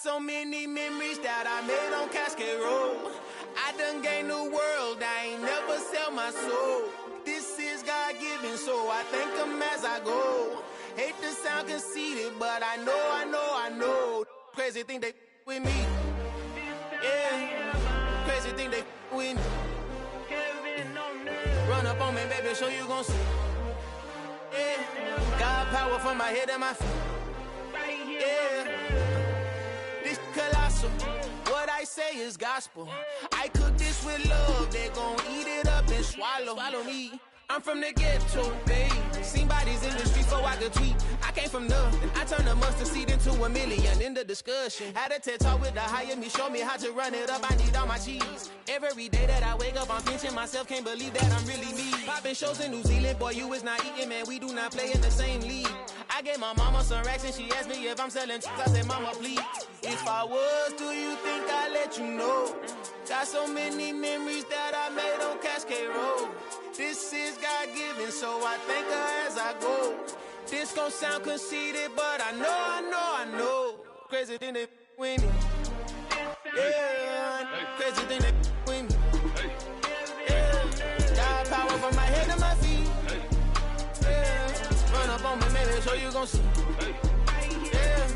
so many memories that I made on Cascade Road. I done gained the world, I ain't never sell my soul. This is God-given, so I thank him as I go. Hate to sound conceited, but I know. Crazy thing they with me. Yeah, crazy thing they with me. Run up on me, baby, show you gon' see. Yeah, God power from my head and my feet. Yeah, this colossal. What I say is gospel. I cook this with love, they gon' eat it up and swallow me. I'm from the ghetto, babe. Seen bodies in the streets so I could tweet. I came from nothing. I turned a mustard seed into a million. In the discussion, had a TED talk with the higher me. Show me how to run it up. I need all my cheese. Every day that I wake up, I'm pinching myself. Can't believe that I'm really me. Popping shows in New Zealand, boy, you is not eating, man. We do not play in the same league. I gave my mama some racks and she asked me if I'm selling chicks. I said, mama, please. If I was, do you think I'd let you know? Got so many memories that I made on Cascade Road. This is God-given, so I thank her as I go. This gon' sound conceited, but I know. Crazy thing they with me. Yeah, crazy thing they with me. Yeah, God power from my head to my feet. Yeah, run up on me, maybe so you gon' see. Yeah.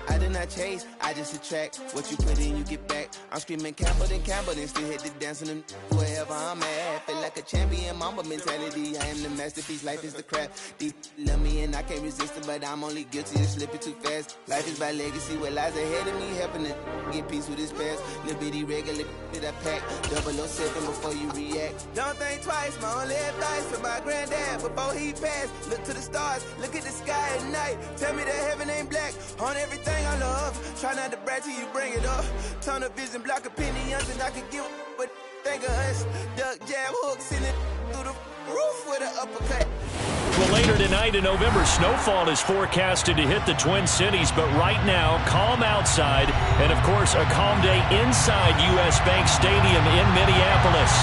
I did not chase, I just attract. What you put in, you get back. I'm screaming Campbell, then still hit the dance and wherever I'm at. Feel like a champion, mamba mentality. I am the masterpiece, life is the crap. Deep love me and I can't resist it, but I'm only guilty of slipping too fast. Life is by legacy, what lies ahead of me, helping to get peace with his past. Little bitty regular that I pack, 007 before you react. Don't think twice, my only advice from my granddad before he passed. Look to the stars, look at the sky at night. Tell me that heaven ain't black on everything I love. Try not to brag till you bring it up. Tunnel vision, block opinions, and I can give what think of us. Duck jab hooks in it through the roof with an uppercut. Well, later tonight in November, snowfall is forecasted to hit the Twin Cities, but right now, calm outside, and of course, a calm day inside U.S. Bank Stadium in Minneapolis.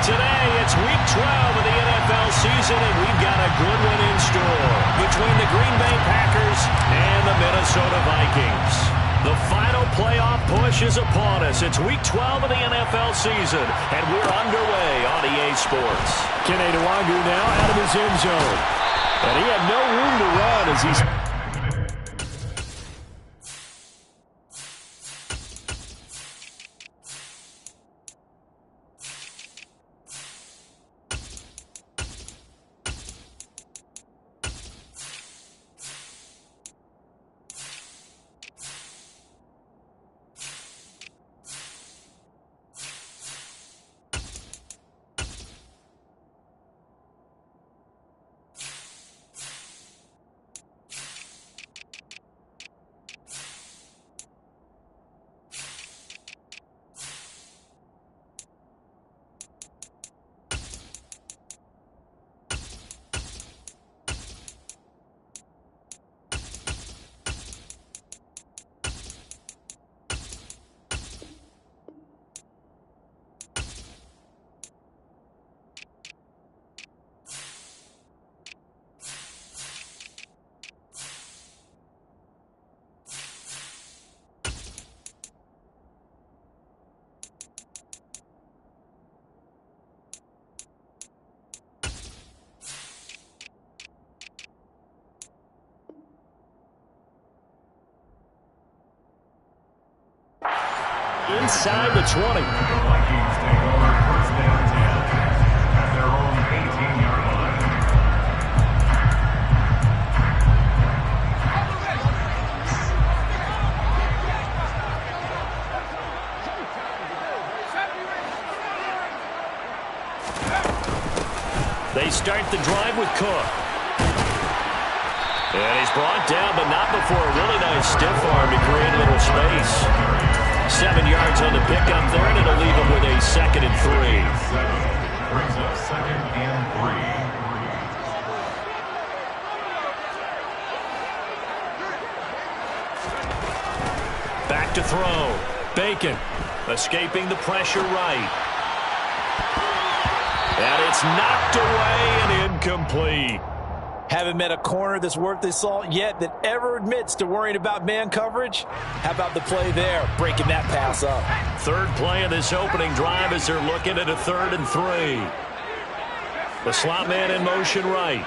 Today, it's Week 12 of the NFL season, and we've got a good one in store between the Green Bay Packers and the Minnesota Vikings. The final playoff push is upon us. It's Week 12 of the NFL season, and we're underway on EA Sports. Kene Nwangwu now out of his end zone. And he had no room to run as he's... inside the 20. The Vikings take over first down 10 at their own 18-yard line. They start the drive with Cook. And he's brought down, but not before a really nice stiff arm to create a little space. 7 yards on the pickup there, and it'll leave him with a 2nd and 3. Brings up 2nd and 3. Back to throw. Bacon escaping the pressure right. And it's knocked away and incomplete. Haven't met a corner that's worth his salt yet that ever admits to worrying about man coverage. How about the play there, breaking that pass up? Third play of this opening drive as they're looking at a 3rd and 3. The slot man in motion right.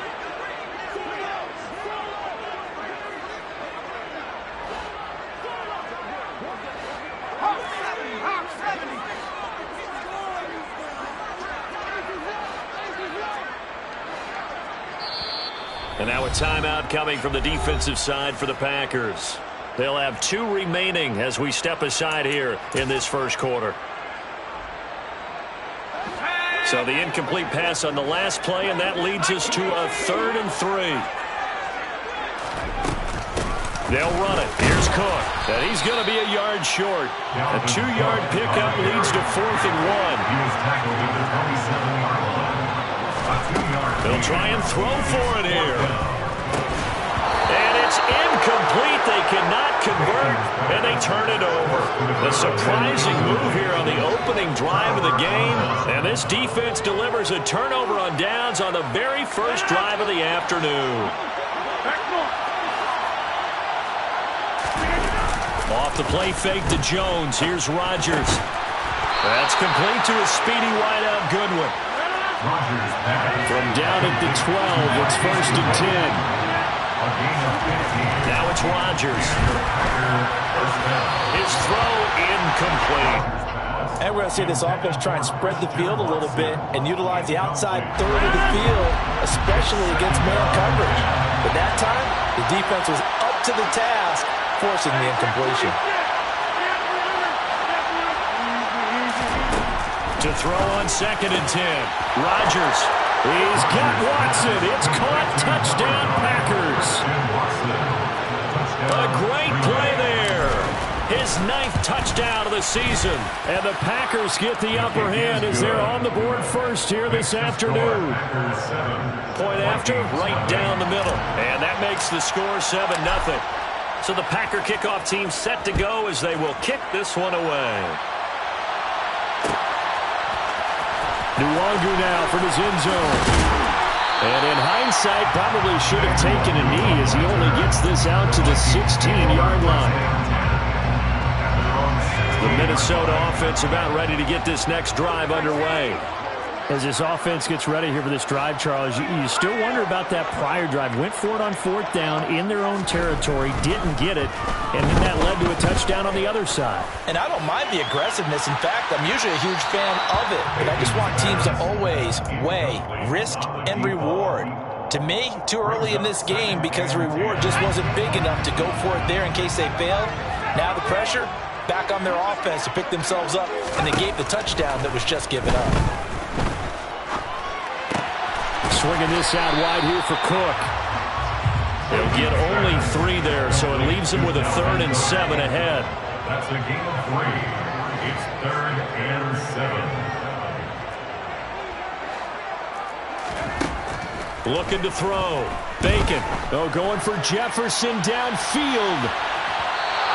And now a timeout coming from the defensive side for the Packers. They'll have 2 remaining as we step aside here in this first quarter. So the incomplete pass on the last play, and that leads us to a 3rd and 3. They'll run it. Here's Cook. And he's going to be a yard short. A 2-yard pickup leads to 4th and 1. He was tackled at the 27-yard line. They'll try and throw for it here. And it's incomplete. They cannot convert, and they turn it over. A surprising move here on the opening drive of the game. And this defense delivers a turnover on downs on the very first drive of the afternoon. Off the play fake to Jones. Here's Rodgers. That's complete to a speedy wideout Goodwin. From down at the 12, it's 1st and 10. Now it's Rodgers. His throw incomplete. And we're going to see this offense try and spread the field a little bit and utilize the outside third of the field, especially against man coverage. But that time, the defense was up to the task, forcing the incompletion. To throw on 2nd and 10. Rodgers. He's got Watson. It's caught. Touchdown, Packers. A great play there. His 9th touchdown of the season. And the Packers get the upper hand as they're on the board first here this afternoon. Point after, right down the middle. And that makes the score 7-0. So the Packer kickoff team set to go as they will kick this one away. Nwangu now from his end zone. And in hindsight, probably should have taken a knee as he only gets this out to the 16-yard line. The Minnesota offense about ready to get this next drive underway. As this offense gets ready here for this drive, Charles, you still wonder about that prior drive. Went for it on 4th down in their own territory, didn't get it, and then that led to a touchdown on the other side. And I don't mind the aggressiveness. In fact, I'm usually a huge fan of it. But I just want teams to always weigh risk and reward. To me, too early in this game because the reward just wasn't big enough to go for it there in case they failed. Now the pressure back on their offense to pick themselves up, and they gave the touchdown that was just given up. Swinging this out wide here for Cook. They'll get only 3 there, so it leaves them with a 3rd and 7 ahead. That's a game of 3. It's 3rd and 7. Looking to throw. Bacon. Oh, going for Jefferson downfield.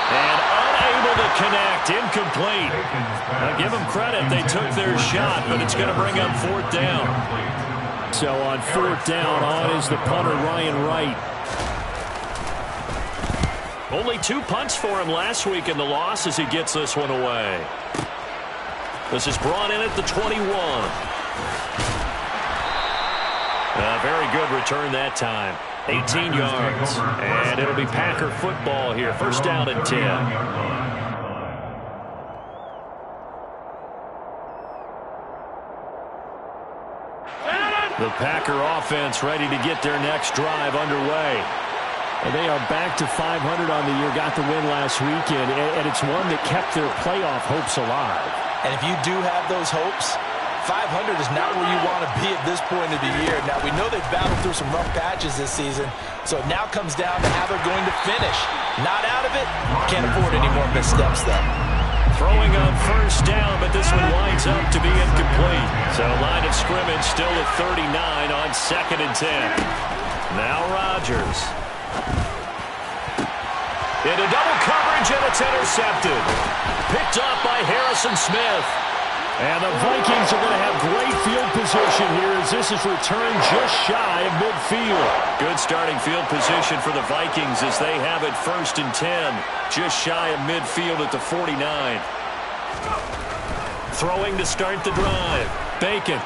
And unable to connect. Incomplete. Now give them credit. They took their shot, but it's going to bring up 4th down. So on 4th down, on is the punter, Ryan Wright. Only 2 punts for him last week in the loss as he gets this one away. This is brought in at the 21. A very good return that time. 18 yards. And it'll be Packer football here. 1st down and 10. The Packer offense ready to get their next drive underway. And they are back to 500 on the year, got the win last weekend, and it's one that kept their playoff hopes alive. And if you do have those hopes, 500 is not where you want to be at this point of the year. Now, we know they've battled through some rough patches this season, so it now comes down to how they're going to finish. Not out of it, can't afford any more missteps, though. Throwing on 1st down, but this one winds up to be incomplete. So line of scrimmage still at 39 on 2nd and 10. Now Rodgers. Into double coverage, and it's intercepted. Picked off by Harrison Smith. And the Vikings are going to have great field position here as this is returned just shy of midfield. Good starting field position for the Vikings as they have it 1st and 10. Just shy of midfield at the 49. Throwing to start the drive. Bacon.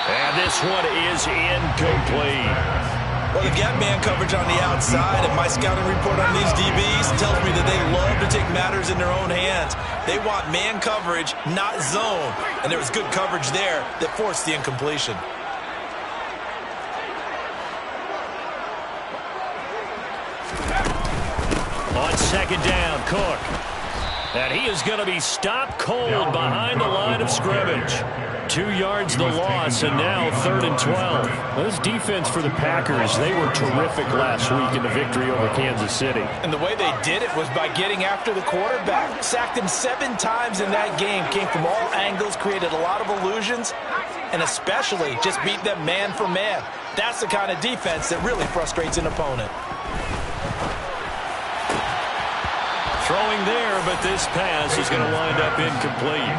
And this one is incomplete. Well, the gap man coverage on the outside, and my scouting report on these DBs tells me that they love to take matters in their own hands. They want man coverage, not zone. And there was good coverage there that forced the incompletion. On 2nd down, Cook. And he is going to be stopped cold behind the line of scrimmage. 2 yards the loss, and now 3rd and 12. This defense for the Packers, they were terrific last week in the victory over Kansas City. And the way they did it was by getting after the quarterback. Sacked him 7 times in that game. Came from all angles, created a lot of illusions, and especially just beat them man for man. That's the kind of defense that really frustrates an opponent. Throwing there, but this pass is going to wind up incomplete.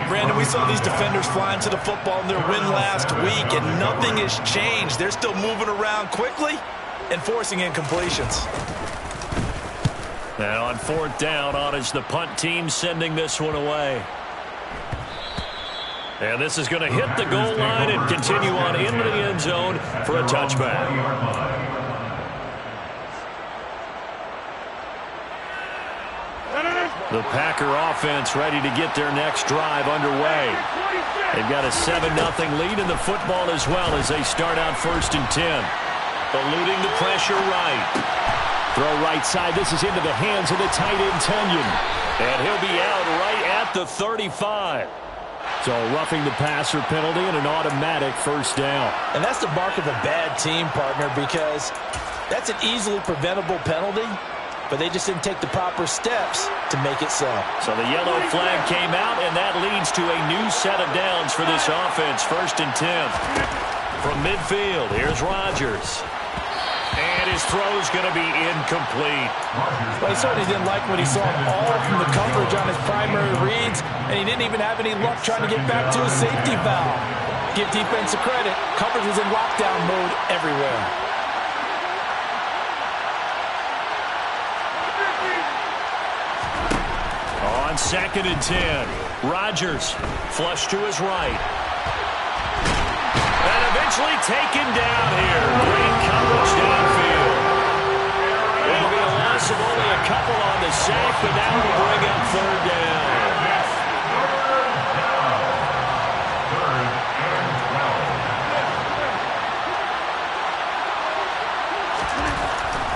Brandon, we saw these defenders flying to the football in their win last week, and nothing has changed. They're still moving around quickly and forcing incompletions. And on 4th down, on is the punt team sending this one away. And this is going to hit the goal line and continue on into the end zone for a touchback. The Packer offense ready to get their next drive underway. They've got a 7-0 lead in the football as well as they start out 1st and 10. Eluding the pressure right. Throw right side. This is into the hands of the tight end, Tunyon. And he'll be out right at the 35. So roughing the passer penalty and an automatic 1st down. And that's the mark of a bad team, partner, because that's an easily preventable penalty. But they just didn't take the proper steps to make it so. So the yellow flag came out, and that leads to a new set of downs for this offense. 1st and 10. From midfield, here's Rodgers. And his throw's going to be incomplete. Well, he certainly didn't like what he saw all from the coverage on his primary reads, and he didn't even have any luck trying to get back to his safety valve. Give defense a credit. Coverage was in lockdown mode everywhere. On 2nd and 10, Rodgers flush to his right. And eventually taken down here. Great coverage downfield. It'll be a loss of only a couple on the sack, but now will bring up 3rd down.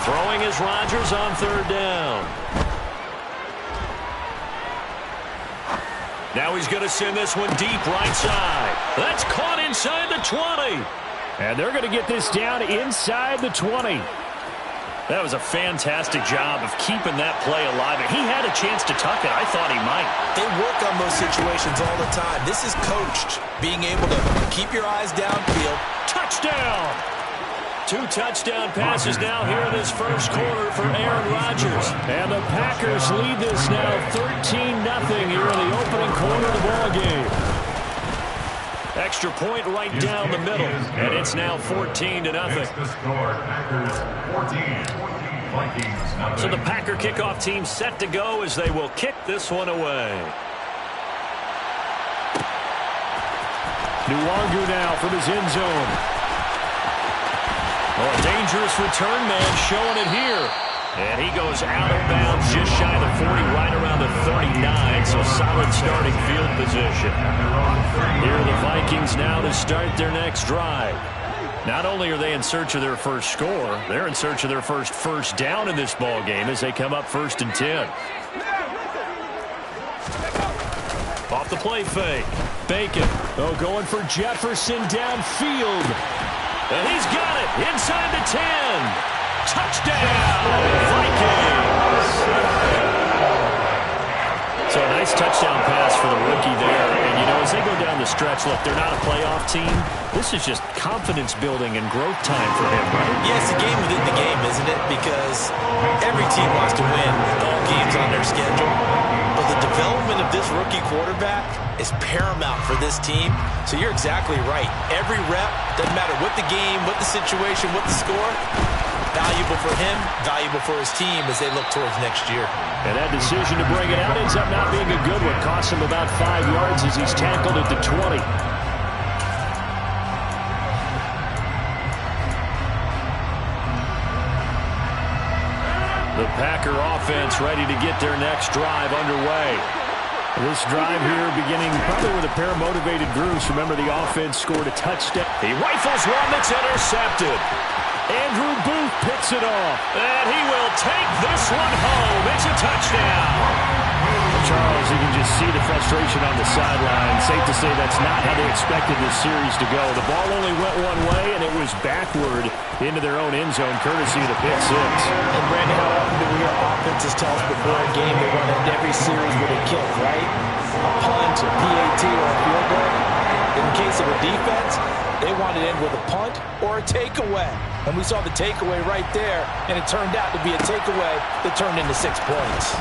Throwing is Rodgers on 3rd down. Now he's going to send this one deep right side. That's caught inside the 20. And they're going to get this down inside the 20. That was a fantastic job of keeping that play alive. And he had a chance to tuck it. I thought he might. They work on those situations all the time. This is coached. Being able to keep your eyes downfield. Touchdown! 2 touchdown passes now here in this 1st quarter for Aaron Rodgers. And the Packers lead this now 13-0 here in the opening quarter of the ballgame. Extra point right down the middle, and it's now 14-0. So the Packer kickoff team set to go as they will kick this one away. Nwangu now from his end zone. Oh, a dangerous return man showing it here. And he goes out of bounds just shy of the 40, right around the 39. So solid starting field position. Here are the Vikings now to start their next drive. Not only are they in search of their first score, they're in search of their first down in this ball game as they come up 1st and 10. Off the play fake. Bacon. Oh, going for Jefferson downfield. And he's got it inside the 10. Touchdown, Vikings. So a nice touchdown pass for the rookie there. And, you know, as they go down the stretch. Look, they're not a playoff team. This is just confidence building and growth time for him, right? Yeah, it's a game within the game, isn't it? Because every team wants to win all games on their schedule. But the development of this rookie quarterback is paramount for this team. So you're exactly right. Every rep, doesn't matter what the game, what the situation, what the score, valuable for him, valuable for his team as they look towards next year. And that decision to bring it out ends up not being a good one. Costs him about 5 yards as he's tackled at the 20. The Packer offense ready to get their next drive underway. This drive here beginning probably with a pair of motivated Bruce. Remember, the offense scored a touchdown. He rifles one that's intercepted. Andrew Booth picks it off. And he will take this one home. It's a touchdown. Charles, you can just see the frustration on the sideline. Safe to say that's not how they expected this series to go. The ball only went one way, and it was backward into their own end zone, courtesy of the pick six. And Brandon, how often do we hear offenses tell us before a game they want to end every series with a kick, right? A punt, a PAT, or a field goal. In the case of a defense, they want to end with a punt or a takeaway. And we saw the takeaway right there, and it turned out to be a takeaway that turned into 6 points.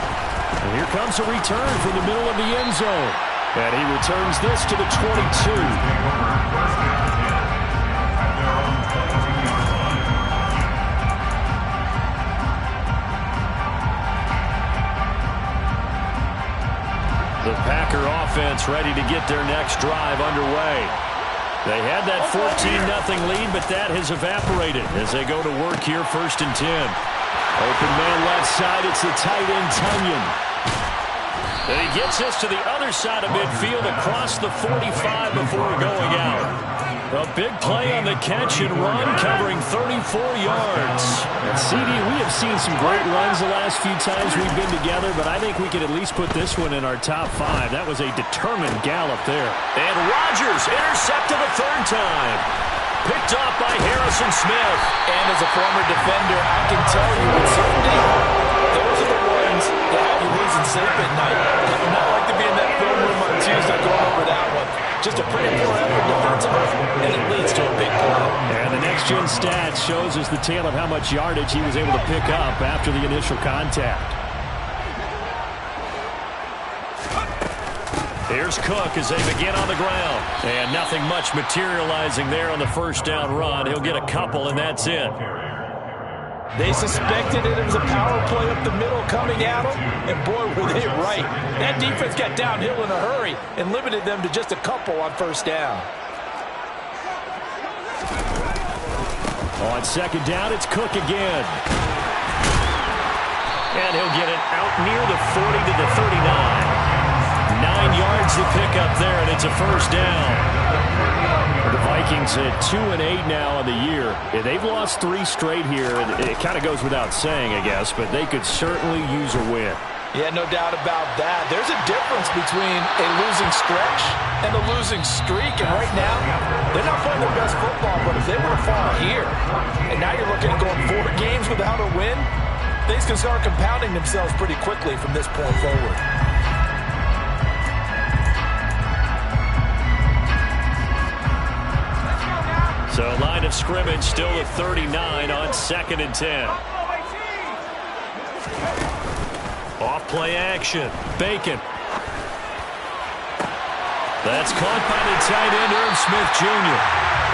And here comes a return from the middle of the end zone. And he returns this to the 22. The Packer offense ready to get their next drive underway. They had that 14-0 lead, but that has evaporated as they go to work here, 1st and 10. Open man left side, it's the tight end, Tunyon. And he gets this to the other side of midfield across the 45 before going out. A big play on the catch and run, covering 34 yards. And CD, we have seen some great runs the last few times we've been together, but I think we could at least put this one in our top 5. That was a determined gallop there. And Rodgers intercepted a 3rd time. Picked off by Harrison Smith. And as a former defender, I can tell you with certainty, those are the ones that have you losing sleep at night. Not like to be in that film room on Tuesday going over that one. Just a pretty poor effort defensively, and it leads to a big play. And the next-gen stats shows us the tale of how much yardage he was able to pick up after the initial contact. Here's Cook as they begin on the ground. And nothing much materializing there on the 1st down run. He'll get a couple, and that's it. They suspected it was a power play up the middle coming at them, and boy, were they right. That defense got downhill in a hurry and limited them to just a couple on 1st down. On 2nd down, it's Cook again. And he'll get it out near the 40 to the 39. 9 yards to pick up there, and it's a 1st down. The Vikings at 2-8 now on the year. Yeah, they've lost 3 straight here, and it kind of goes without saying, I guess, but they could certainly use a win. Yeah, no doubt about that. There's a difference between a losing stretch and a losing streak, and right now, they're not playing their best football, but if they were to fall here, and now you're looking at going 4 games without a win, things can start compounding themselves pretty quickly from this point forward. So line of scrimmage still at 39 on 2nd and 10. Off play action. Bacon. That's caught by the tight end, Irv Smith Jr.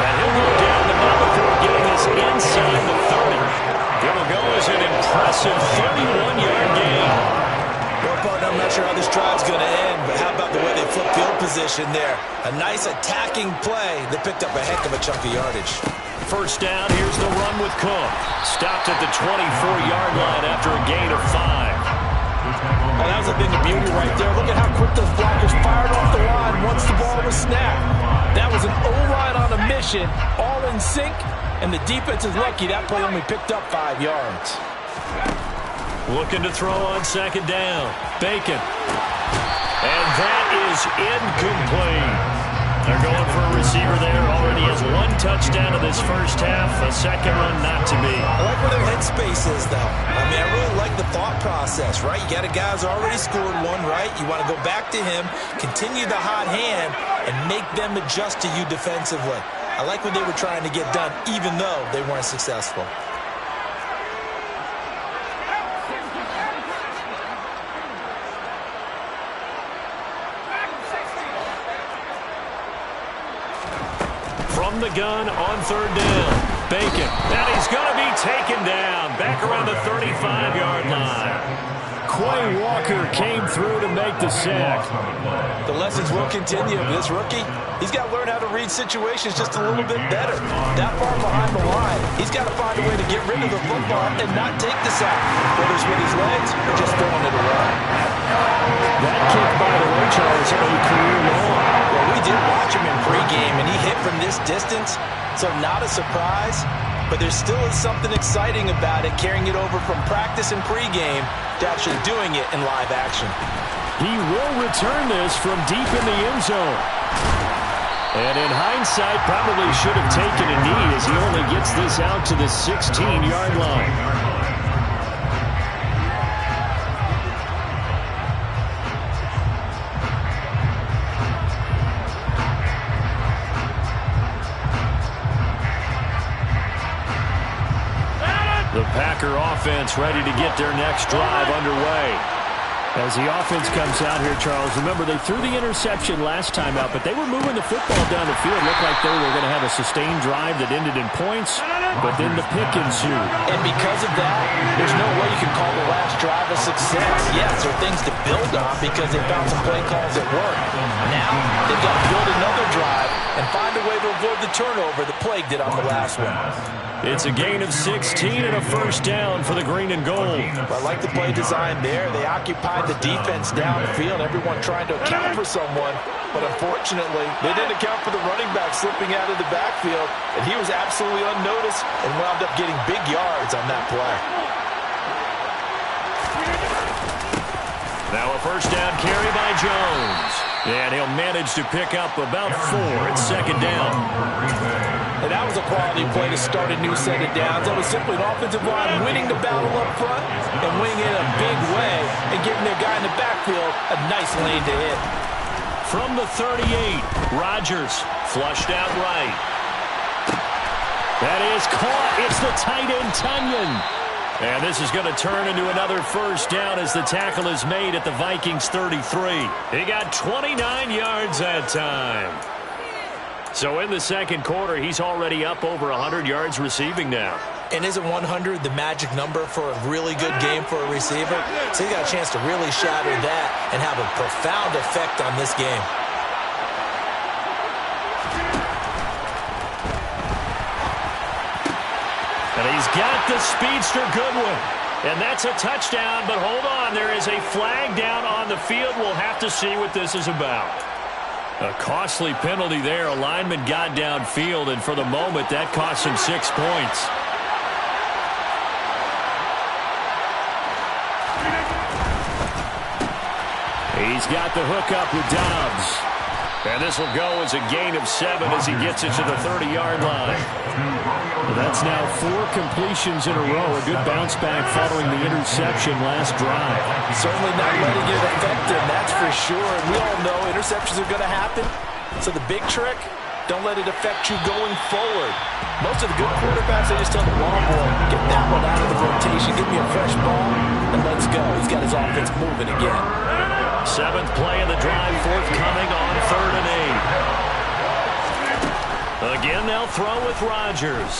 And he'll go down, but not before getting this inside the 30. It'll go as an impressive 31-yard gain. Well, partner, I'm not sure how this drive's going to end, but how about the way they flip field position there? A nice attacking play that picked up a heck of a chunk of yardage. 1st down, here's the run with Cook. Stopped at the 24-yard line after a gain of 5. Well, that was a thing of beauty right there. Look at how quick those blockers fired off the line once the ball was snapped. That was an O-line on a mission, all in sync, and the defense is lucky that play only picked up 5 yards. Looking to throw on 2nd down. Bacon. And that is incomplete. They're going for a receiver there. Already has one touchdown in this first half. A second one not to be. I like where their headspace is, though. I mean, I really like the thought process, right? You got a guy who's already scored one, right? You want to go back to him, continue the hot hand, and make them adjust to you defensively. I like what they were trying to get done, even though they weren't successful. From the gun on third down. Bacon. And he's going to be taken down. Back around the 35-yard line. Quay Walker came through to make the sack. The lessons will continue. This rookie, he's got to learn how to read situations just a little bit better. That far behind the line, he's got to find a way to get rid of the football and not take the sack, whether it's with his legs or just throwing it away. That kick, by the way, Charles, a career long. Well, we did watch him in pregame, and he hit from this distance, so not a surprise. But there still is something exciting about it, carrying it over from practice and pregame to actually doing it in live action. He will return this from deep in the end zone. And in hindsight, probably should have taken a knee as he only gets this out to the 16-yard line. The Packer offense ready to get their next drive underway. As the offense comes out here, Charles, remember they threw the interception last time out, but they were moving the football down the field. Looked like they were going to have a sustained drive that ended in points, but then the pick ensued. And because of that, there's no way you can call the last drive a success. Yes, there are things to build on because they found some play calls that work. Now, they've got to build another drive and find a way to avoid the turnover that plagued it on the last one. It's a gain of 16 and a first down for the green and gold. I like the play design there. They occupied the defense downfield, everyone trying to account for someone. But unfortunately, they didn't account for the running back slipping out of the backfield, and he was absolutely unnoticed and wound up getting big yards on that play. Now a first down carry by Jones. And he'll manage to pick up about 4 at second down. And that was a quality play to start a new set of downs. That was simply an offensive line winning the battle up front and winning it a big way and giving their guy in the backfield a nice lane to hit. From the 38, Rodgers flushed out right. That is caught. It's the tight end, Tunyon. And this is going to turn into another first down as the tackle is made at the Vikings 33. He got 29 yards that time. So in the second quarter, he's already up over 100 yards receiving now. And isn't 100 the magic number for a really good game for a receiver? So he got a chance to really shatter that and have a profound effect on this game. And he's got the speedster Goodwin. And that's a touchdown, but hold on. There is a flag down on the field. We'll have to see what this is about. A costly penalty there. A lineman got downfield, and for the moment, that cost him 6 points. He's got the hookup with Dobbs. And this will go as a gain of 7 as he gets it to the 30-yard line. That's now 4 completions in a row. A good bounce back following the interception last drive. Certainly not letting it affect him, that's for sure. And we all know interceptions are going to happen. So the big trick, don't let it affect you going forward. Most of the good quarterbacks, they just tell the long boy, get that one out of the rotation, give me a fresh ball, and let's go. He's got his offense moving again. 7th play of the drive forthcoming on 3rd and 8. Again, they'll throw with Rodgers.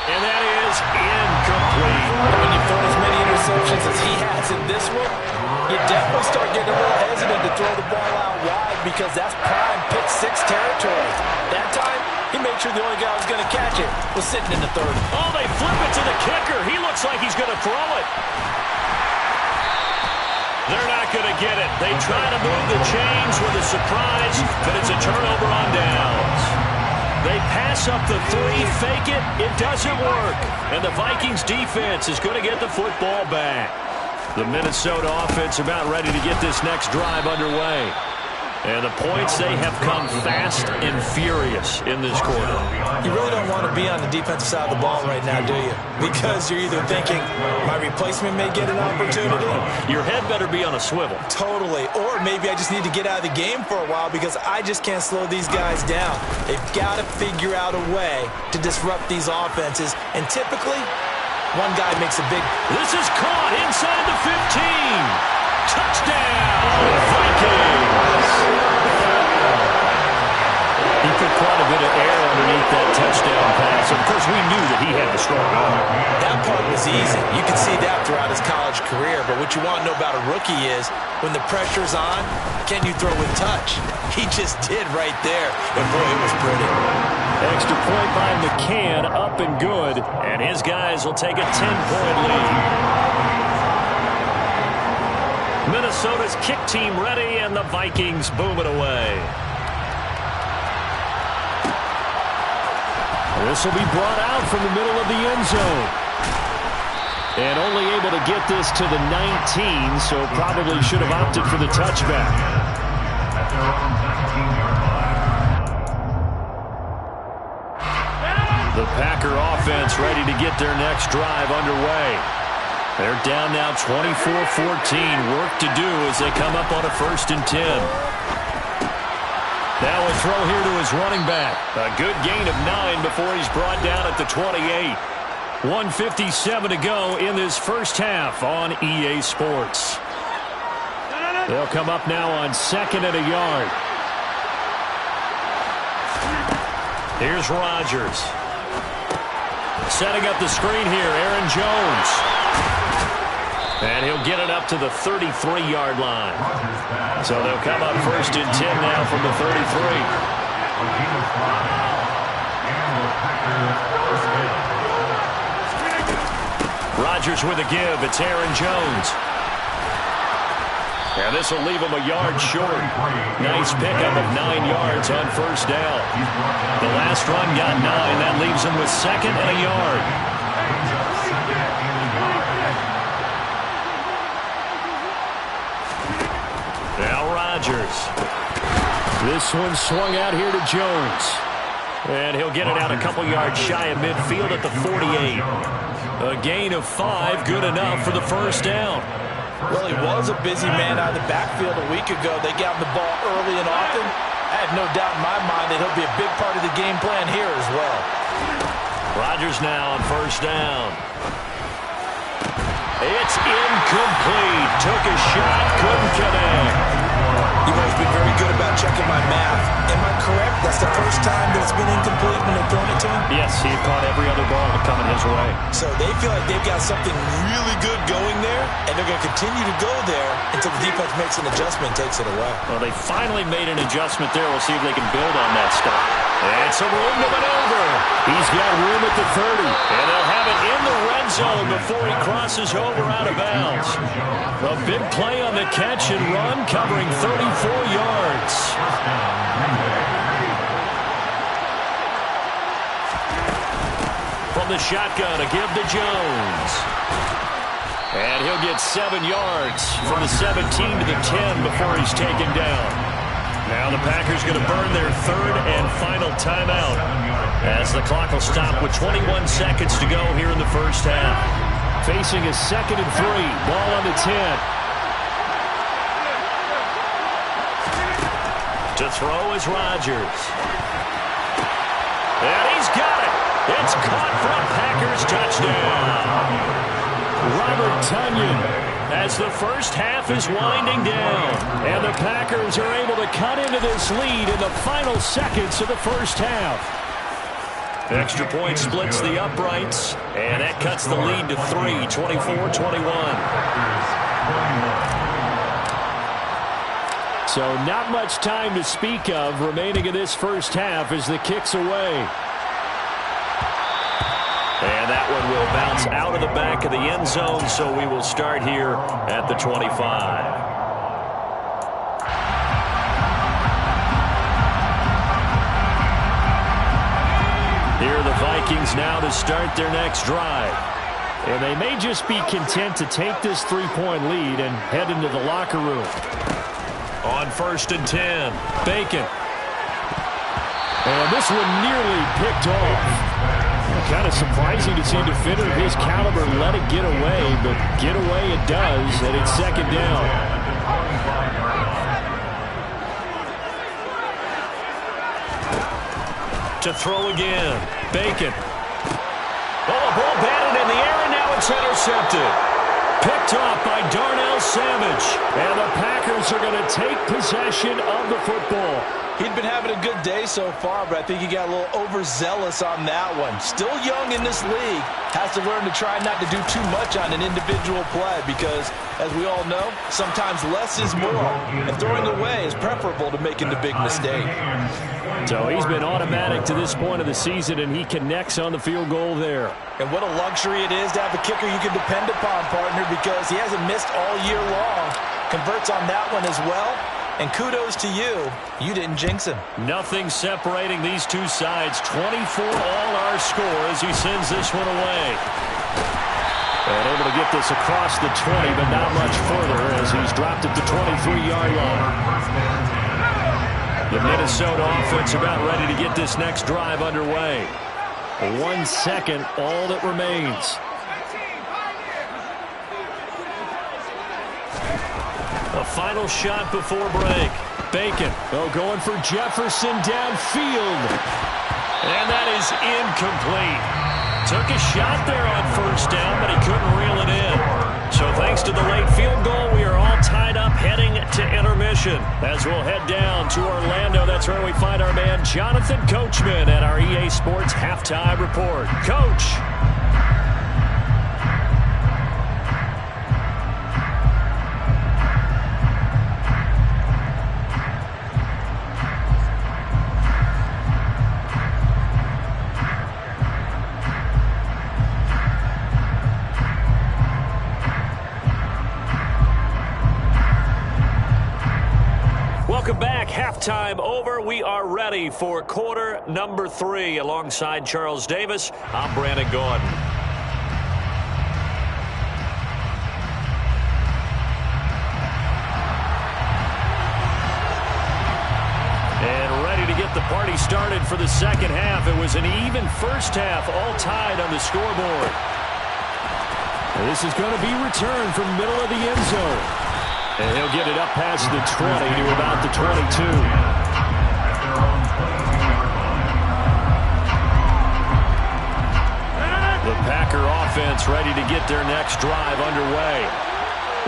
And that is incomplete. When you throw as many interceptions as he has in this one, you definitely start getting a little hesitant to throw the ball out wide because that's prime pick 6 territory. That time, he made sure the only guy who was going to catch it was sitting in the 3rd. Oh, they flip it to the kicker. He looks like he's going to throw it. They're not going to get it. They try to move the chains with a surprise, but it's a turnover on downs. They pass up the 3, fake it. It doesn't work. And the Vikings defense is going to get the football back. The Minnesota offense about ready to get this next drive underway. And the points, they have come fast and furious in this quarter. You really don't want to be on the defensive side of the ball right now, do you? Because you're either thinking, my replacement may get an opportunity. Your head better be on a swivel. Totally. Or maybe I just need to get out of the game for a while because I just can't slow these guys down. They've got to figure out a way to disrupt these offenses. And typically, one guy makes a big... This is caught inside the 15. Touchdown, Vikings! He put quite a bit of air underneath that touchdown pass. Of course, we knew that he had the strong arm. That part was easy. You can see that throughout his college career. But what you want to know about a rookie is when the pressure's on, can you throw with touch? He just did right there. And boy, it was pretty. Extra point by McCann, up and good. And his guys will take a 10-point lead. Minnesota's kick team ready, and the Vikings boom it away. This will be brought out from the middle of the end zone. And only able to get this to the 19, so probably should have opted for the touchback. The Packer offense ready to get their next drive underway. They're down now 24-14. Work to do as they come up on a 1st and 10. Now a throw here to his running back. A good gain of 9 before he's brought down at the 28. 1:57 to go in this first half on EA Sports. They'll come up now on 2nd and a yard. Here's Rodgers. Setting up the screen here, Aaron Jones. And he'll get it up to the 33-yard line. So they'll come up 1st and 10 now from the 33. Rodgers with a give. It's Aaron Jones. And this will leave him a yard short. Nice pickup of 9 yards on 1st down. The last run got 9. That leaves him with 2nd and a yard. Now Rodgers. This one swung out here to Jones. And he'll get it out a couple yards shy of midfield at the 48. A gain of 5, good enough for the 1st down. Well, he was a busy man out of the backfield a week ago. They got him the ball early and often. I have no doubt in my mind that he'll be a big part of the game plan here as well. Rodgers now on 1st down. It's incomplete. Took a shot, couldn't connect. You've always been very good about checking my math. Am I correct? That's the first time that it's been incomplete when they've thrown it to him? Yes, he caught every other ball coming his way. So they feel like they've got something really good going there, and they're going to continue to go there until the defense makes an adjustment and takes it away. Well, they finally made an adjustment there. We'll see if they can build on that stuff. And some room to maneuver. He's got room at the 30. And they'll have it in the red zone before he crosses over out of bounds. A big play on the catch and run, covering 34 yards. From the shotgun, a give to Jones. And he'll get 7 yards from the 17 to the 10 before he's taken down. Now the Packers going to burn their 3rd and final timeout as the clock will stop with 21 seconds to go here in the first half. Facing a 2nd and 3. Ball on the 10. To throw is Rodgers. And he's got it. It's caught for a Packers touchdown. Robert Tonyan as the first half is winding down. And the Packers are able to cut into this lead in the final seconds of the first half. Extra point splits the uprights. And that cuts the lead to 3, 24-21. So not much time to speak of remaining in this first half as the kick's away. And that one will bounce out of the back of the end zone, so we will start here at the 25. Here are the Vikings now to start their next drive. And they may just be content to take this 3-point lead and head into the locker room. On 1st and 10, Bacon. And this one nearly picked off. Kind of surprising to see a defender of his caliber let it get away, but get away it does, and it's 2nd down. To throw again, Bacon. Oh, a ball batted in the air, and now it's intercepted. Picked off by Darnell Savage, and the Packers are going to take possession of the football. He'd been having a good day so far, but I think he got a little overzealous on that one. Still young in this league. Has to learn to try not to do too much on an individual play because, as we all know, sometimes less is more. And throwing away is preferable to making the big mistake. So he's been automatic to this point of the season, and he connects on the field goal there. And what a luxury it is to have a kicker you can depend upon, partner, because he hasn't missed all year long. Converts on that one as well. And kudos to you. You didn't jinx him. Nothing separating these two sides. 24 all our score as he sends this one away. And able to get this across the 20, but not much further as he's dropped at the 23-yard line. The Minnesota offense about ready to get this next drive underway. 1 second, all that remains. A final shot before break. Bacon, going for Jefferson downfield. And that is incomplete. Took a shot there on 1st down, but he couldn't reel it in. So thanks to the late field goal, we are all tied up heading to intermission. As we'll head down to Orlando, that's where we find our man Jonathan Coachman at our EA Sports Halftime Report. Coach. Welcome back. Halftime over. We are ready for quarter number 3. Alongside Charles Davis, I'm Brandon Gordon. And ready to get the party started for the second half. It was an even first half, all tied on the scoreboard. And this is going to be returned from middle of the end zone. And he'll get it up past the 20 to about the 22. The Packer offense ready to get their next drive underway.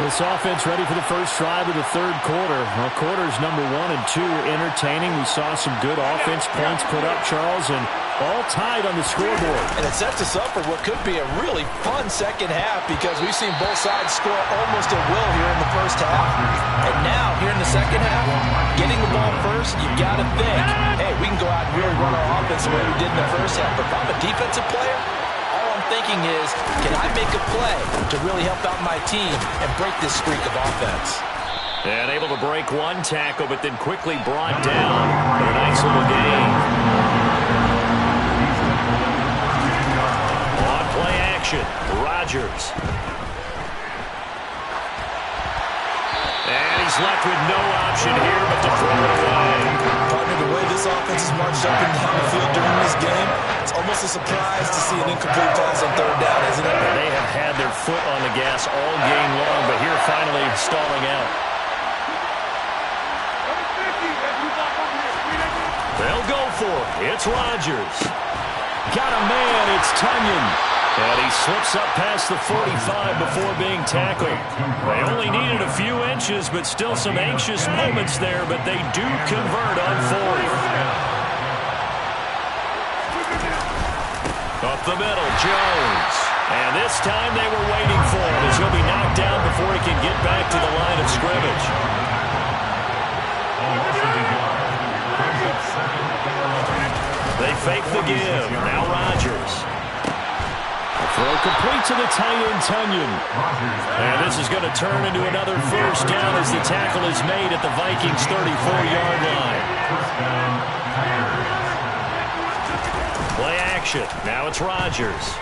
This offense ready for the first drive of the 3rd quarter. Well, quarters number 1 and 2 entertaining. We saw some good offense points put up, Charles, and all tied on the scoreboard. And it sets us up for what could be a really fun second half because we've seen both sides score almost at will here in the first half. And now, here in the second half, getting the ball first, you've got to think, hey, we can go out and really run our offense the way we did in the first half. But if I'm a defensive player, all I'm thinking is, can I make a play to really help out my team and break this streak of offense? And able to break one tackle, but then quickly brought down. And a nice little gain. On play action, Rodgers. And he's left with no option here but to throw it away. Partner, the way this offense has marched up and down the field during this game, it's almost a surprise to see an incomplete pass on 3rd down, isn't it? They have had their foot on the gas all game long, but here finally stalling out. They'll go for it. It's Rodgers. Got a man. It's Tunyon. And he slips up past the 45 before being tackled. They only needed a few inches, but still some anxious moments there, but they do convert on 4th. Up the middle, Jones. And this time they were waiting for him as he'll be knocked down before he can get back to the line of scrimmage. They fake the give. Now Rodgers. Throw complete to the tight end, Tunyon. And this is going to turn into another first down as the tackle is made at the Vikings' 34-yard line. Play action. Now it's Rodgers.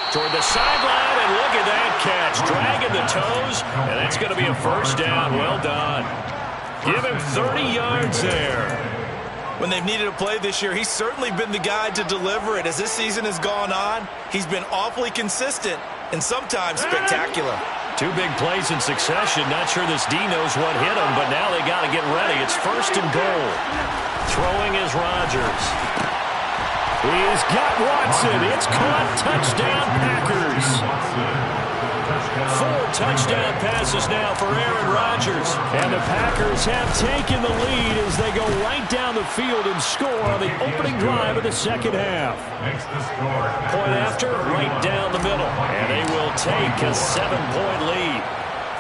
Toward the sideline, and look at that catch. Dragging the toes, and that's going to be a first down. Well done. Give him 30 yards there. When they've needed a play this year, he's certainly been the guy to deliver it. As this season has gone on, he's been awfully consistent and sometimes spectacular. 2 big plays in succession. Not sure this D knows what hit him, but now they got to get ready. It's first and goal. Throwing is Rodgers. He's got Watson. It's caught. Touchdown, Packers. 4 touchdown passes now for Aaron Rodgers. And the Packers have taken the lead as they go right down the field and score on the opening drive of the second half. Point after, right down the middle. And they will take a 7-point lead.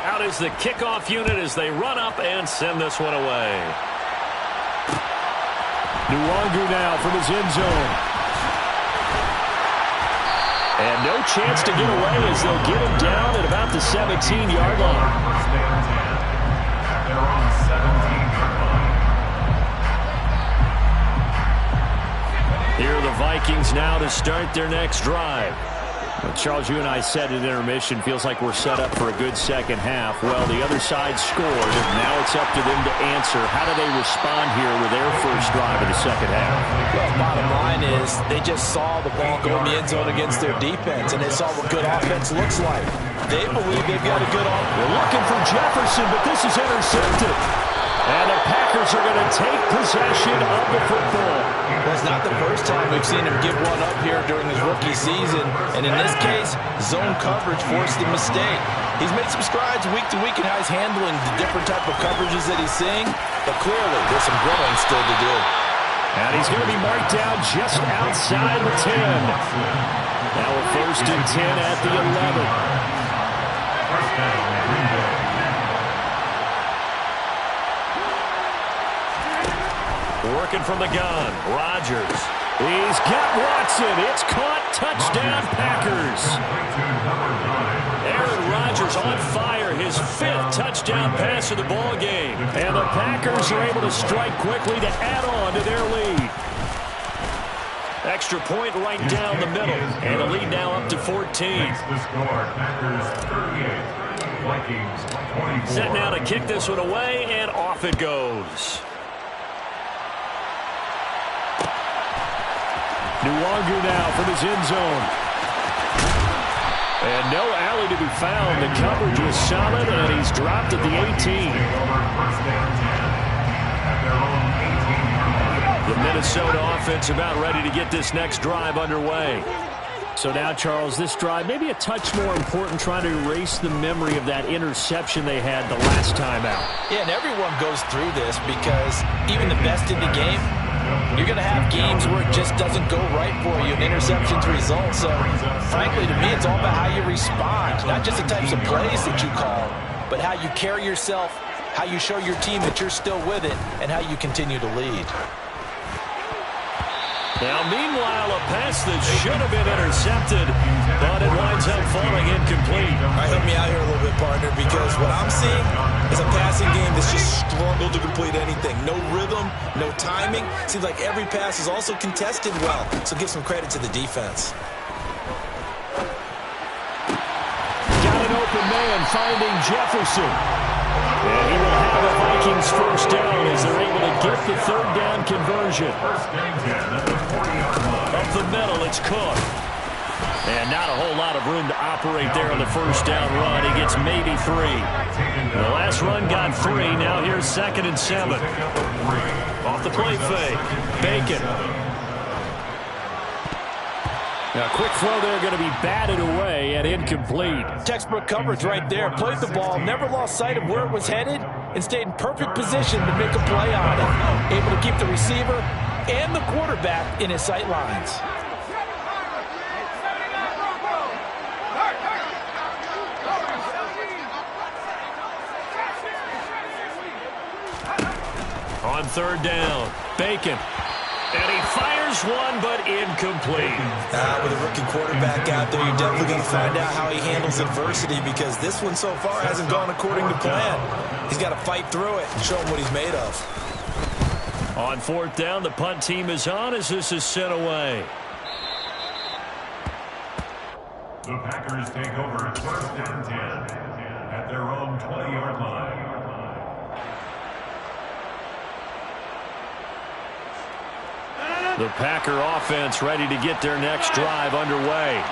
Out is the kickoff unit as they run up and send this one away. Nwangu now from his end zone. And no chance to get away as they'll get him down at about the 17-yard line. They're on the 17-yard line. Here are the Vikings now to start their next drive. Well, Charles, you and I said at intermission, feels like we're set up for a good second half. Well, the other side scored, and now it's up to them to answer. How do they respond here with their first drive of the second half? Well, bottom line is they just saw the ball go in the end zone against their defense, and they saw what good offense looks like. They believe they've got a good offense. They're looking for Jefferson, but this is intercepted. And the Packers are going to take possession of the football. Well, it's not the first time we've seen him give one up here during his rookie season. And in this case, zone coverage forced the mistake. He's made some strides week to week in how he's handling the different type of coverages that he's seeing. But clearly, there's some growing still to do. And he's going to be marked down just outside the 10. Now a first and 10 at the 11. First down, Green Bay. Working from the gun, Rodgers. He's got Watson. It's caught. Touchdown, Packers. Aaron Rodgers on fire. His 5th touchdown pass of the ball game. And the Packers are able to strike quickly to add on to their lead. Extra point right down the middle. And a lead now up to 14. Makes the score. Packers 38. Vikings 24. Set now to kick this one away, and off it goes. Nwangu now from his end zone. And no alley to be found. The coverage was solid, and he's dropped at the 18. The Minnesota offense about ready to get this next drive underway. So now, Charles, this drive maybe a touch more important, trying to erase the memory of that interception they had the last time out. Yeah, and everyone goes through this because even the best in the game, you're going to have games where it just doesn't go right for you, and interceptions result. So, frankly, to me, it's all about how you respond, not just the types of plays that you call, but how you carry yourself, how you show your team that you're still with it, and how you continue to lead. Now, meanwhile, a pass that should have been intercepted, but it winds up falling incomplete. All right, help me out here a little bit, partner, because what I'm seeing is a passing game that's just struggled to complete anything. No rhythm, no timing. Seems like every pass is also contested well, so give some credit to the defense. Got an open man finding Jefferson. And he will have the Vikings first down as they're able to get the 3rd down conversion. Up the middle, it's Cook. And not a whole lot of room to operate there on the first down run. He gets maybe 3. The last run got 3. Now here's 2nd and 7. Off the play fake. Bacon. Now, quick throw there, going to be batted away and incomplete. Textbook coverage right there. Played the ball, never lost sight of where it was headed, and stayed in perfect position to make a play on it. Able to keep the receiver and the quarterback in his sight lines. On 3rd down, Bacon. And he fires one, but incomplete. With a rookie quarterback out there, you're definitely going to find out how he handles adversity, because this one so far hasn't gone according to plan. He's got to fight through it and show him what he's made of. On 4th down, the punt team is on as this is sent away. The Packers take over first and 10 at their own 20-yard line. The Packer offense ready to get their next drive underway.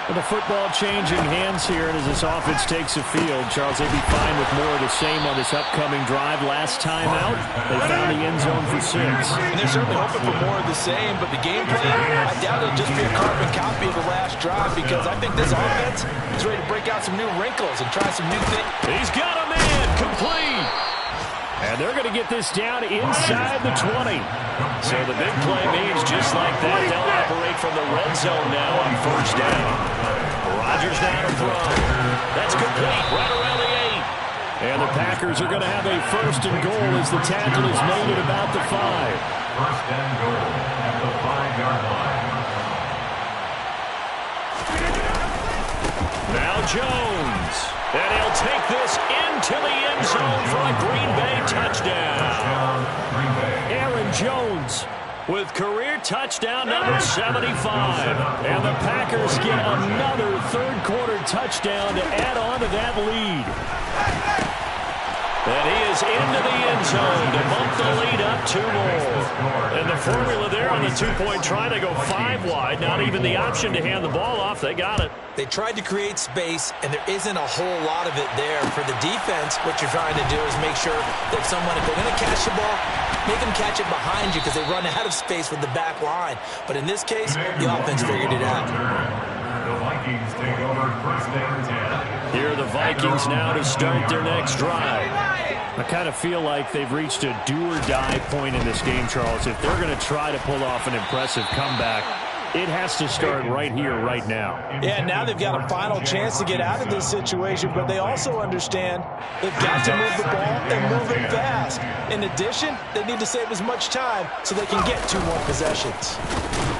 With the football changing hands here, and as this offense takes the field, Charles, they'd be fine with more of the same on this upcoming drive. Last time out, they found the end zone for 6. And they're certainly hoping for more of the same, but the game plan, I doubt it'll just be a carbon copy of the last drive, because I think this offense is ready to break out some new wrinkles and try some new things. He's got a man, complete. And they're going to get this down inside the 20. So the big play means just like that, they'll operate from the red zone now on first down. Rodgers now to throw. That's complete right around the 8. And the Packers are going to have a first and goal as the tackle is made at about the 5. First and goal at the 5-yard line. Now Jones. And he'll take this into the end zone for a Green Bay touchdown. Aaron Jones with career touchdown number 75. And the Packers get another third-quarter touchdown to add on to that lead. And he is into the end zone to bump the lead up 2 more. And the formula there on the 2-point try, they go 5 wide. Not even the option to hand the ball off. They got it. They tried to create space, and there isn't a whole lot of it there. For the defense, what you're trying to do is make sure that someone, if they're going to catch the ball, make them catch it behind you because they run out of space with the back line. But in this case, the offense figured it out. The Vikings take over first and 10. Here are the Vikings now to start their next drive. I kind of feel like they've reached a do-or-die point in this game, Charles. If they're going to try to pull off an impressive comeback, it has to start right here, right now. Yeah, now they've got a final chance to get out of this situation, but they also understand they've got to move the ball and move it fast. In addition, they need to save as much time so they can get 2 more possessions.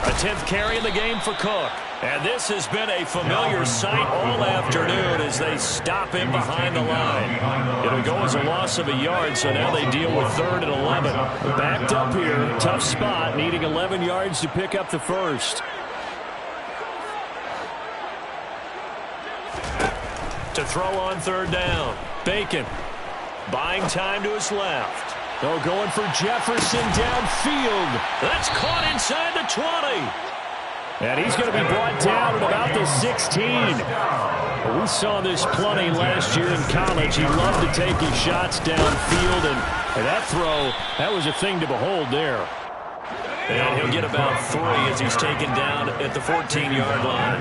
A 10th carry in the game for Cook. And this has been a familiar sight all afternoon as they stop him behind the line. It'll go as a loss of a yard, so now they deal with 3rd and 11. Backed up here, tough spot, needing 11 yards to pick up the first. To throw on 3rd down. Bacon buying time to his left. Oh, going for Jefferson downfield. That's caught inside the 20. And he's going to be brought down at about the 16. We saw this plenty last year in college. He loved to take his shots downfield, and that throw, that was a thing to behold there. And he'll get about 3 as he's taken down at the 14-yard line.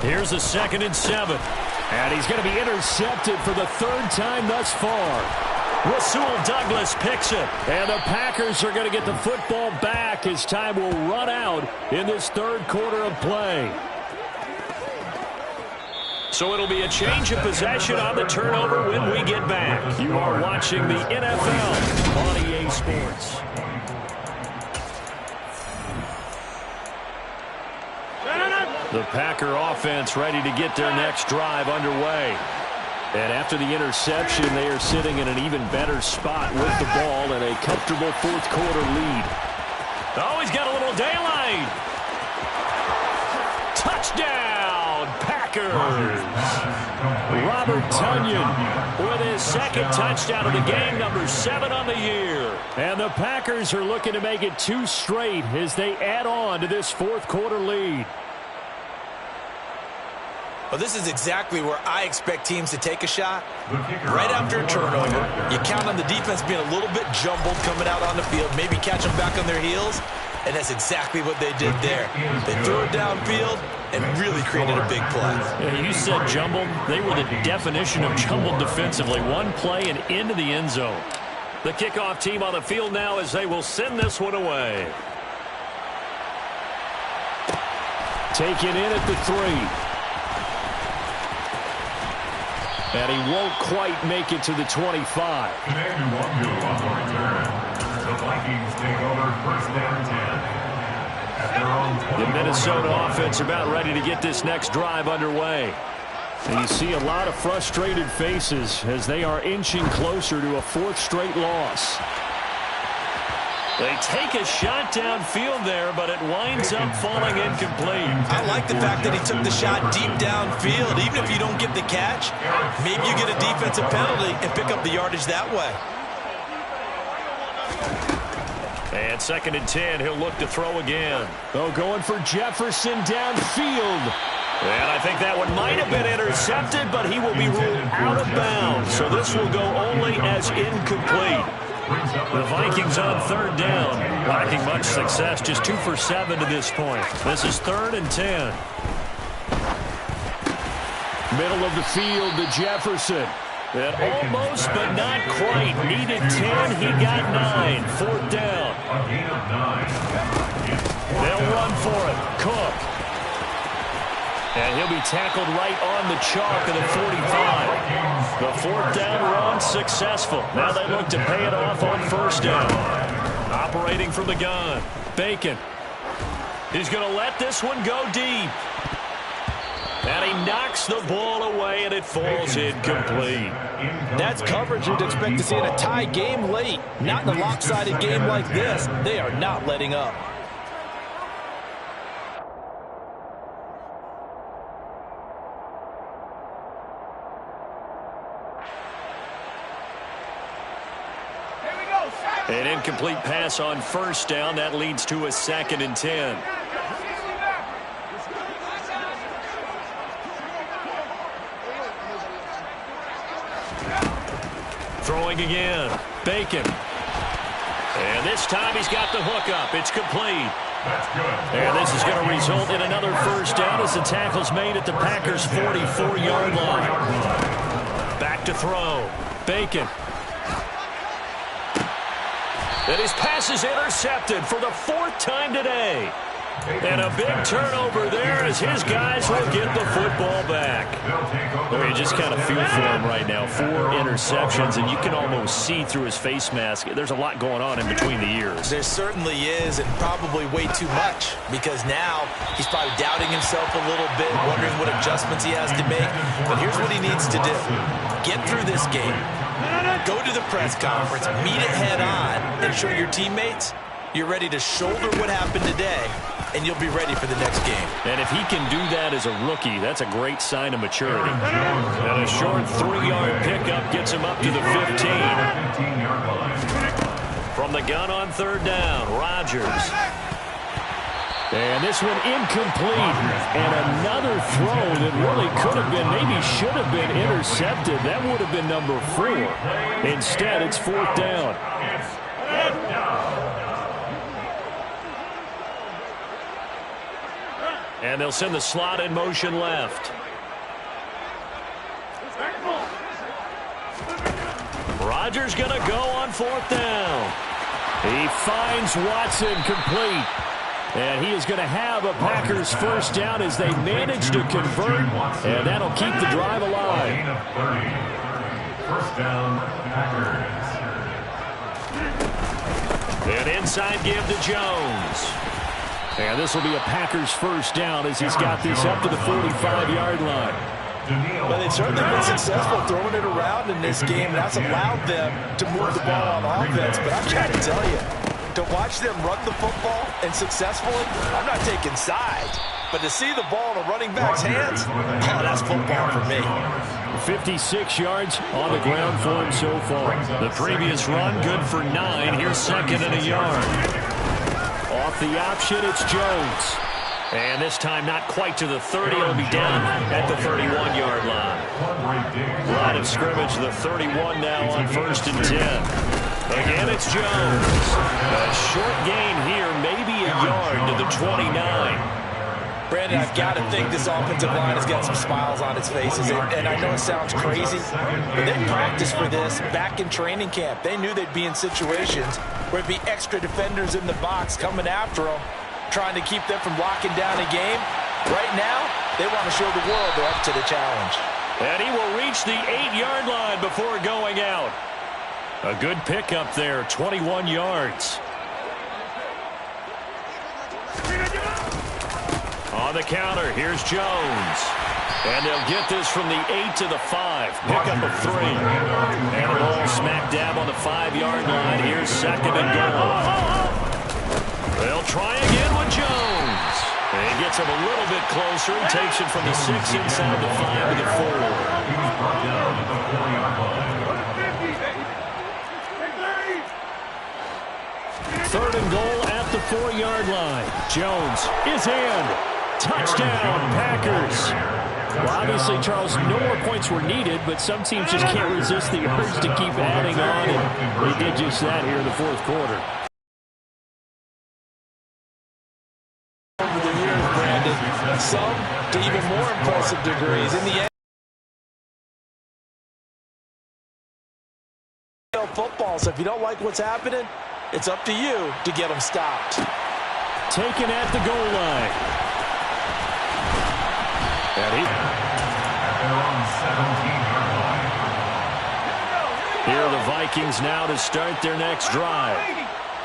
Here's the 2nd and 7. And he's going to be intercepted for the 3rd time thus far. Rasul Douglas picks it, and the Packers are going to get the football back as time will run out in this 3rd quarter of play. So it'll be a change of possession on the turnover when we get back. You are watching the NFL on EA Sports. The Packer offense ready to get their next drive underway. And after the interception, they are sitting in an even better spot with the ball and a comfortable 4th quarter lead. Oh, he's got a little daylight. Touchdown, Packers. Robert Tonyan with his 2nd touchdown of the game, number 7 on the year. And the Packers are looking to make it 2 straight as they add on to this 4th quarter lead. Well, this is exactly where I expect teams to take a shot. Right after a turnover, you count on the defense being a little bit jumbled coming out on the field, maybe catch them back on their heels, and that's exactly what they did there. They threw it downfield and really created a big play. Yeah, you said jumbled. They were the definition of jumbled defensively. One play and into the end zone. The kickoff team on the field now as they will send this one away. Taken in at the 3. And he won't quite make it to the 25. Command 1-2 on the return. The Vikings take over first and 10 at their own 20. The Minnesota offense about ready to get this next drive underway. And you see a lot of frustrated faces as they are inching closer to a 4th straight loss. They take a shot downfield there, but it winds up falling incomplete. I like the fact that he took the shot deep downfield. Even if you don't get the catch, maybe you get a defensive penalty and pick up the yardage that way. And 2nd and 10, he'll look to throw again. Oh, going for Jefferson downfield. And I think that one might have been intercepted, but he will be ruled out of bounds. So this will go only as incomplete. The Vikings on 3rd down, lacking much success, just 2 for 7 to this point. This is 3rd and 10. Middle of the field to Jefferson. And almost, but not quite. Needed 10, he got 9. 4th down. They'll run for it. Cook. And he'll be tackled right on the chalk of the 45. The 4th down run successful. Now they look to pay it off on 1st down. Operating from the gun. Bacon. He's going to let this one go deep. And he knocks the ball away, and it falls incomplete. That's coverage you'd expect to see in a tie game late. Not in a lopsided game like this. They are not letting up. An incomplete pass on 1st down. That leads to a 2nd and 10. Throwing again. Bacon. And this time he's got the hook up. It's complete. And this is going to result in another 1st down as the tackle's made at the Packers' 44-yard line. Back to throw. Bacon. And his pass is intercepted for the 4th time today. And a big turnover there as his guys will get the football back. You just kind of feel for him right now. 4 interceptions, and you can almost see through his face mask. There's a lot going on in between the ears. There certainly is, and probably way too much, because now he's probably doubting himself a little bit, wondering what adjustments he has to make. But here's what he needs to do. Get through this game. Go to the press conference, meet it head on, and show your teammates you're ready to shoulder what happened today, and you'll be ready for the next game. And if he can do that as a rookie, that's a great sign of maturity. And a short 3-yard pickup gets him up to the 15. From the gun on 3rd down, Rodgers. And this one incomplete. And another throw that really could have been, maybe should have been intercepted. That would have been number 4. Instead, it's 4th down. And they'll send the slot in motion left. Rodgers going to go on 4th down. He finds Watson complete. And he is going to have a Packers 1st down as they manage to convert. And that'll keep the drive alive. 1st down, Packers. An inside give to Jones. And this will be a Packers 1st down as he's got this up to the 45-yard line. But they've certainly been successful throwing it around in this game. That's allowed them to move the ball on offense. But I'm trying to tell you, to watch them run the football and successfully, I'm not taking sides. But to see the ball in a running back's hands, oh, that's football for me. 56 yards on the ground for him so far. The previous run, good for 9. Here's 2nd and a yard. Off the option, it's Jones. And this time not quite to the 30. It'll be down at the 31-yard line. Line of scrimmage, the 31 now on 1st and 10. Again, it's Jones. A short gain here, maybe a yard to the 29. Brandon, I've got to think this offensive line has got some smiles on its faces. And I know it sounds crazy, but they practiced for this back in training camp. They knew they'd be in situations where it'd be extra defenders in the box coming after them, trying to keep them from locking down a game. Right now, they want to show the world they're up to the challenge. And he will reach the 8-yard line before going out. A good pickup there, 21 yards. On the counter, here's Jones. And they'll get this from the 8 to the 5. Pickup of 3. And the ball smack dab on the 5-yard line. Here's 2nd and goal. They'll try again with Jones. And he gets him a little bit closer. He takes it from the 6 inside the 5 to the 4. Third and goal at the 4-yard line. Jones is in. Touchdown, Packers. Well, obviously, Charles, no more points were needed, but some teams just can't resist the urge to keep adding on, and they did just that here in the fourth quarter. Over the years, Brandon, some to even more impressive degrees. In the end, football, so if you don't like what's happening, it's up to you to get them stopped. Taken at the goal line. At their own 17-yard line. Here are the Vikings now to start their next drive.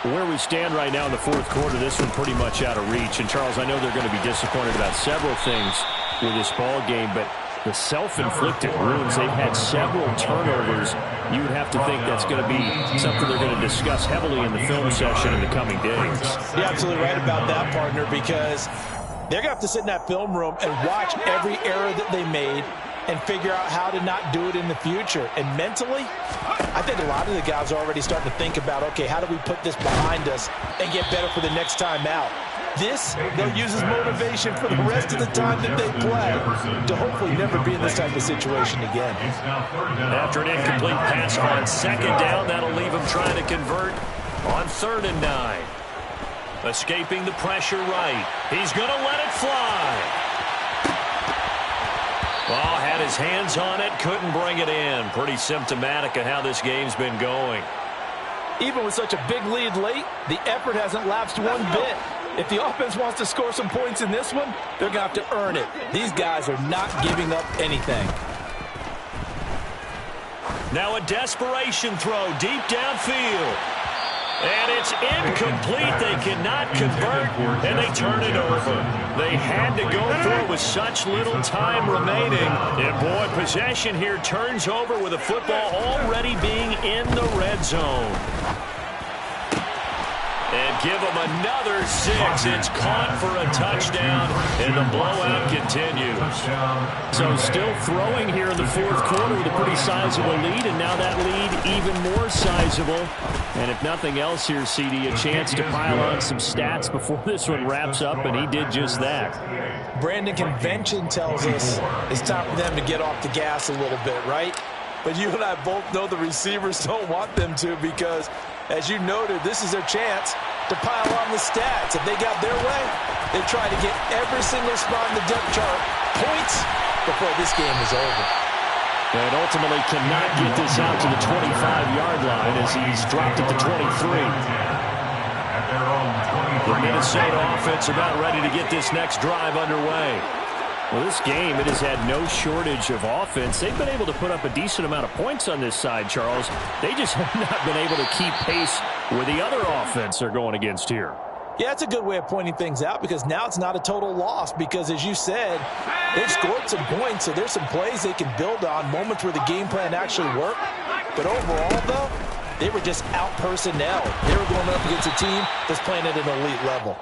Where we stand right now in the fourth quarter, this one pretty much out of reach. And, Charles, I know they're going to be disappointed about several things with this ball game, but the self-inflicted wounds, they've had several turnovers. You would have to think that's going to be something they're going to discuss heavily in the film session in the coming days. You're absolutely right about that, partner, because they're going to have to sit in that film room and watch every error that they made and figure out how to not do it in the future. And mentally, I think a lot of the guys are already starting to think about, okay, how do we put this behind us and get better for the next time out? This, they'll use as motivation for the rest of the time that they play to hopefully never be in this type of situation again. After an incomplete pass on second down, that'll leave him trying to convert on 3rd and 9. Escaping the pressure right. He's going to let it fly. Oh, had his hands on it, couldn't bring it in. Pretty symptomatic of how this game's been going. Even with such a big lead late, the effort hasn't lapsed one bit. If the offense wants to score some points in this one, they're going to have to earn it. These guys are not giving up anything. Now a desperation throw deep downfield. And it's incomplete. They cannot convert, and they turn it over. They had to go for it with such little time remaining. And, boy, possession here turns over with the football already being in the red zone. And give them another 6. It's caught for a touchdown, and the blowout continues. So still throwing here in the fourth quarter with a pretty sizable lead, and now that lead even more sizable. And if nothing else here, CD, a chance to pile on some stats before this one wraps up, and he did just that. Brandon, convention tells us it's time for them to get off the gas a little bit, right? But you and I both know the receivers don't want them to because, as you noted, this is their chance to pile on the stats. If they got their way, they try to get every single spot in the depth chart points before this game is over. And ultimately cannot get this out to the 25-yard line as he's dropped it to 23. The Minnesota offense about ready to get this next drive underway. Well, this game, it has had no shortage of offense. They've been able to put up a decent amount of points on this side, Charles. They just have not been able to keep pace with the other offense they're going against here. Yeah, it's a good way of pointing things out because now it's not a total loss because, as you said, they've scored some points, so there's some plays they can build on, moments where the game plan actually worked. But overall, though, they were just out personnel. They were going up against a team that's playing at an elite level.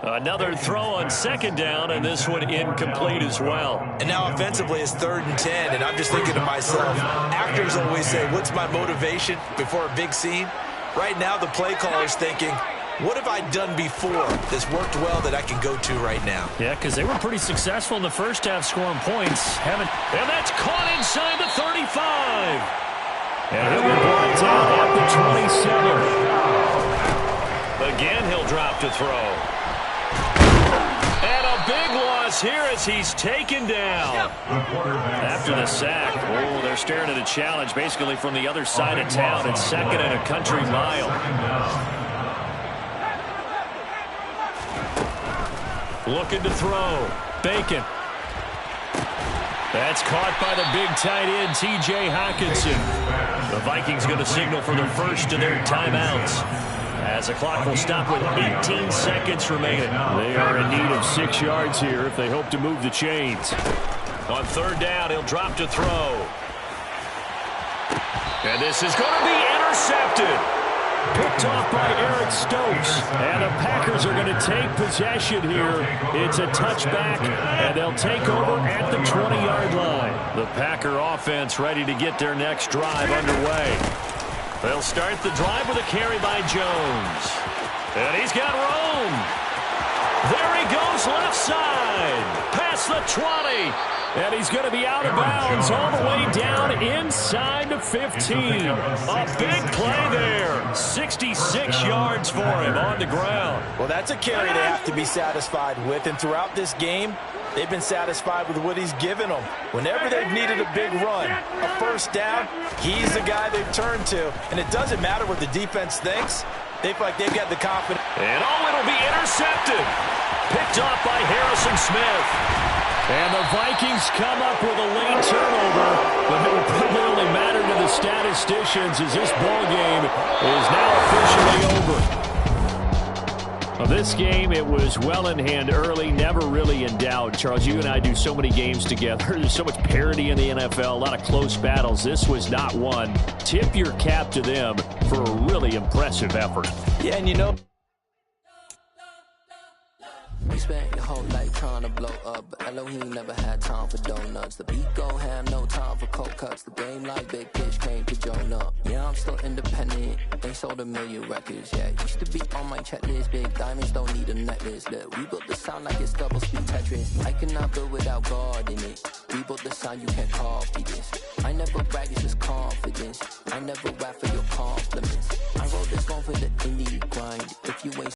Another throw on second down, and this one incomplete as well. And now offensively it's 3rd and 10, and I'm just thinking to myself, actors always say, what's my motivation before a big scene? Right now the play caller's thinking, what have I done before that's worked well that I can go to right now? Yeah, because they were pretty successful in the first half scoring points. And that's caught inside the 35. And he'll be brought down at the 27. Again, he'll drop to throw. And a big loss here as he's taken down. After the sack, oh, they're staring at a challenge basically from the other side of town. It's 2nd and a country mile. Looking to throw. Bacon. That's caught by the big tight end, T.J. Hockenson. The Vikings going to signal for the first of their timeouts, as the clock will stop with 18 seconds remaining. They are in need of 6 yards here if they hope to move the chains. On 3rd down, he'll drop to throw. And this is going to be intercepted. Picked off by Eric Stokes. And the Packers are going to take possession here. It's a touchback, and they'll take over at the 20-yard line. The Packer offense ready to get their next drive underway. They'll start the drive with a carry by Jones. And he's got room. There he goes left side. Past the 20. And he's going to be out of bounds all the way down inside the 15. A big play there. 66 yards for him on the ground. Well, that's a carry they have to be satisfied with. And throughout this game, they've been satisfied with what he's given them. Whenever they've needed a big run, a first down, he's the guy they've turned to. And it doesn't matter what the defense thinks. They feel like they've got the confidence. And it'll be intercepted. Picked off by Harrison Smith. And the Vikings come up with a late turnover, but it will probably only matter to the statisticians as this ball game is now officially over. Well, this game, it was well in hand early, never really in doubt. Charles, you and I do so many games together. There's so much parity in the NFL, a lot of close battles. This was not one. Tip your cap to them for a really impressive effort. Yeah, and you know, We spent your whole life trying to blow up, but Elohim never had time for donuts. The beat go ham, no time for cold cuts. The game like Big Pitch came to Jonah. Yeah, I'm still independent. They sold 1 million records, yeah. Used to be on my checklist. Big diamonds don't need a necklace. Look, we built the sound like it's double speed Tetris. I cannot build without God in it. We built the sound, you can't copy this. I never brag, it's just confidence. I never rap for your compliments. I wrote this one for the indie grind. If you ain't